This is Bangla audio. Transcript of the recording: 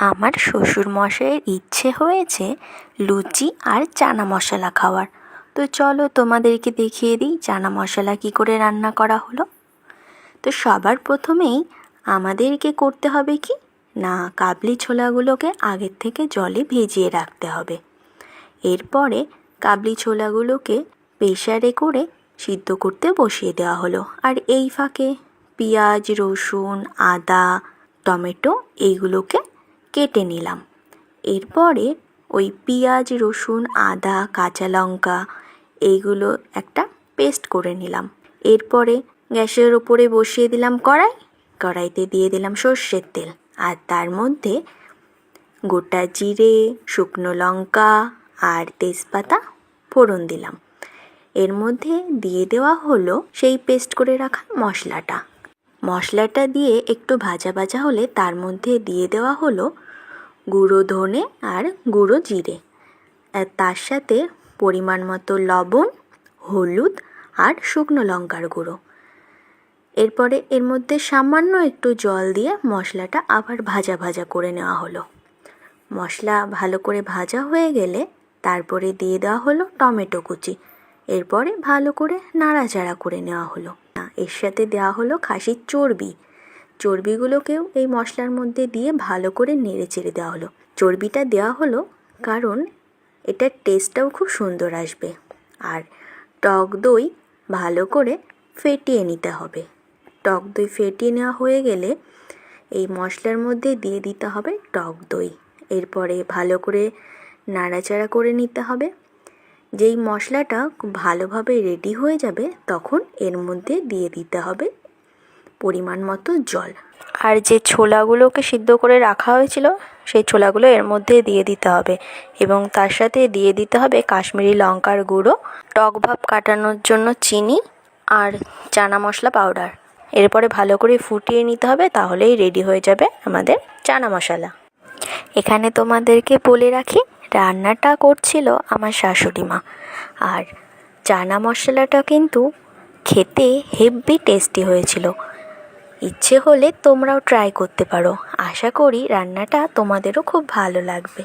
আমার শ্বশুরমশাইয়ের ইচ্ছে হয়েছে লুচি আর চানা মশলা খাওয়ার। তো চলো তোমাদেরকে দেখিয়ে দিই চানা মশলা কী করে রান্না করা হলো। তো সবার প্রথমেই আমাদেরকে করতে হবে কি না, কাবলি ছোলাগুলোকে আগের থেকে জলে ভিজিয়ে রাখতে হবে। এরপরে কাবলি ছোলাগুলোকে প্রেসারে করে সিদ্ধ করতে বসিয়ে দেওয়া হলো। আর এই ফাঁকে পেঁয়াজ, রসুন, আদা, টমেটো এইগুলোকে কেটে নিলাম। এরপরে ওই পেঁয়াজ, রসুন, আদা, কাঁচা লঙ্কা এইগুলো একটা পেস্ট করে নিলাম। এরপরে গ্যাসের ওপরে বসিয়ে দিলাম কড়াইতে দিয়ে দিলাম সর্ষের তেল, আর তার মধ্যে গোটা জিরে, শুকনো লঙ্কা আর তেজপাতা ফোড়ন দিলাম। এর মধ্যে দিয়ে দেওয়া হলো সেই পেস্ট করে রাখা মশলাটা দিয়ে একটু ভাজা ভাজা হলে তার মধ্যে দিয়ে দেওয়া হলো গুঁড়ো ধনে আর গুঁড়ো জিরে, আর তার সাথে পরিমাণ মতো লবণ, হলুদ আর শুকনো লঙ্কার গুঁড়ো। এরপরে এর মধ্যে সামান্য একটু জল দিয়ে মশলাটা আবার ভাজা ভাজা করে নেওয়া হলো। মশলা ভালো করে ভাজা হয়ে গেলে তারপরে দিয়ে দেওয়া হলো টমেটো কুচি। এরপরে ভালো করে নাড়াচাড়া করে নেওয়া হলো। এর সাথে দেওয়া হলো খাসির চর্বিগুলোকেও এই মশলার মধ্যে দিয়ে ভালো করে নেড়ে চেড়ে দেওয়া হলো। চর্বিটা দেওয়া হলো কারণ এটার টেস্টটাও খুব সুন্দর আসবে। আর টক দই ভালো করে ফেটিয়ে নিতে হবে। টক দই ফেটিয়ে নেওয়া হয়ে গেলে এই মশলার মধ্যে দিয়ে দিতে হবে টক দই। এরপরে ভালো করে নাড়াচাড়া করে নিতে হবে। যেই মশলাটা খুব ভালোভাবে রেডি হয়ে যাবে তখন এর মধ্যে দিয়ে দিতে হবে পরিমাণ মতো জল। আর যে ছোলাগুলোকে সিদ্ধ করে রাখা হয়েছিল সেই ছোলাগুলো এর মধ্যে দিয়ে দিতে হবে, এবং তার সাথে দিয়ে দিতে হবে কাশ্মীরি লঙ্কার গুঁড়ো, টক ভাব কাটানোর জন্য চিনি আর চানা মশলা পাউডার। এরপরে ভালো করে ফুটিয়ে নিতে হবে, তাহলেই রেডি হয়ে যাবে আমাদের চানা মশলা। এখানে তোমাদেরকে বলে রাখি, রান্নাটা করছিল আমার শাশুড়ি মা। আর চানা মশলাটা কিন্তু খেতে হেব্বি টেস্টি হয়েছিল। ইচ্ছে হলে তোমরাও ট্রাই করতে পারো। আশা করি রান্নাটা তোমাদেরও খুব ভালো লাগবে।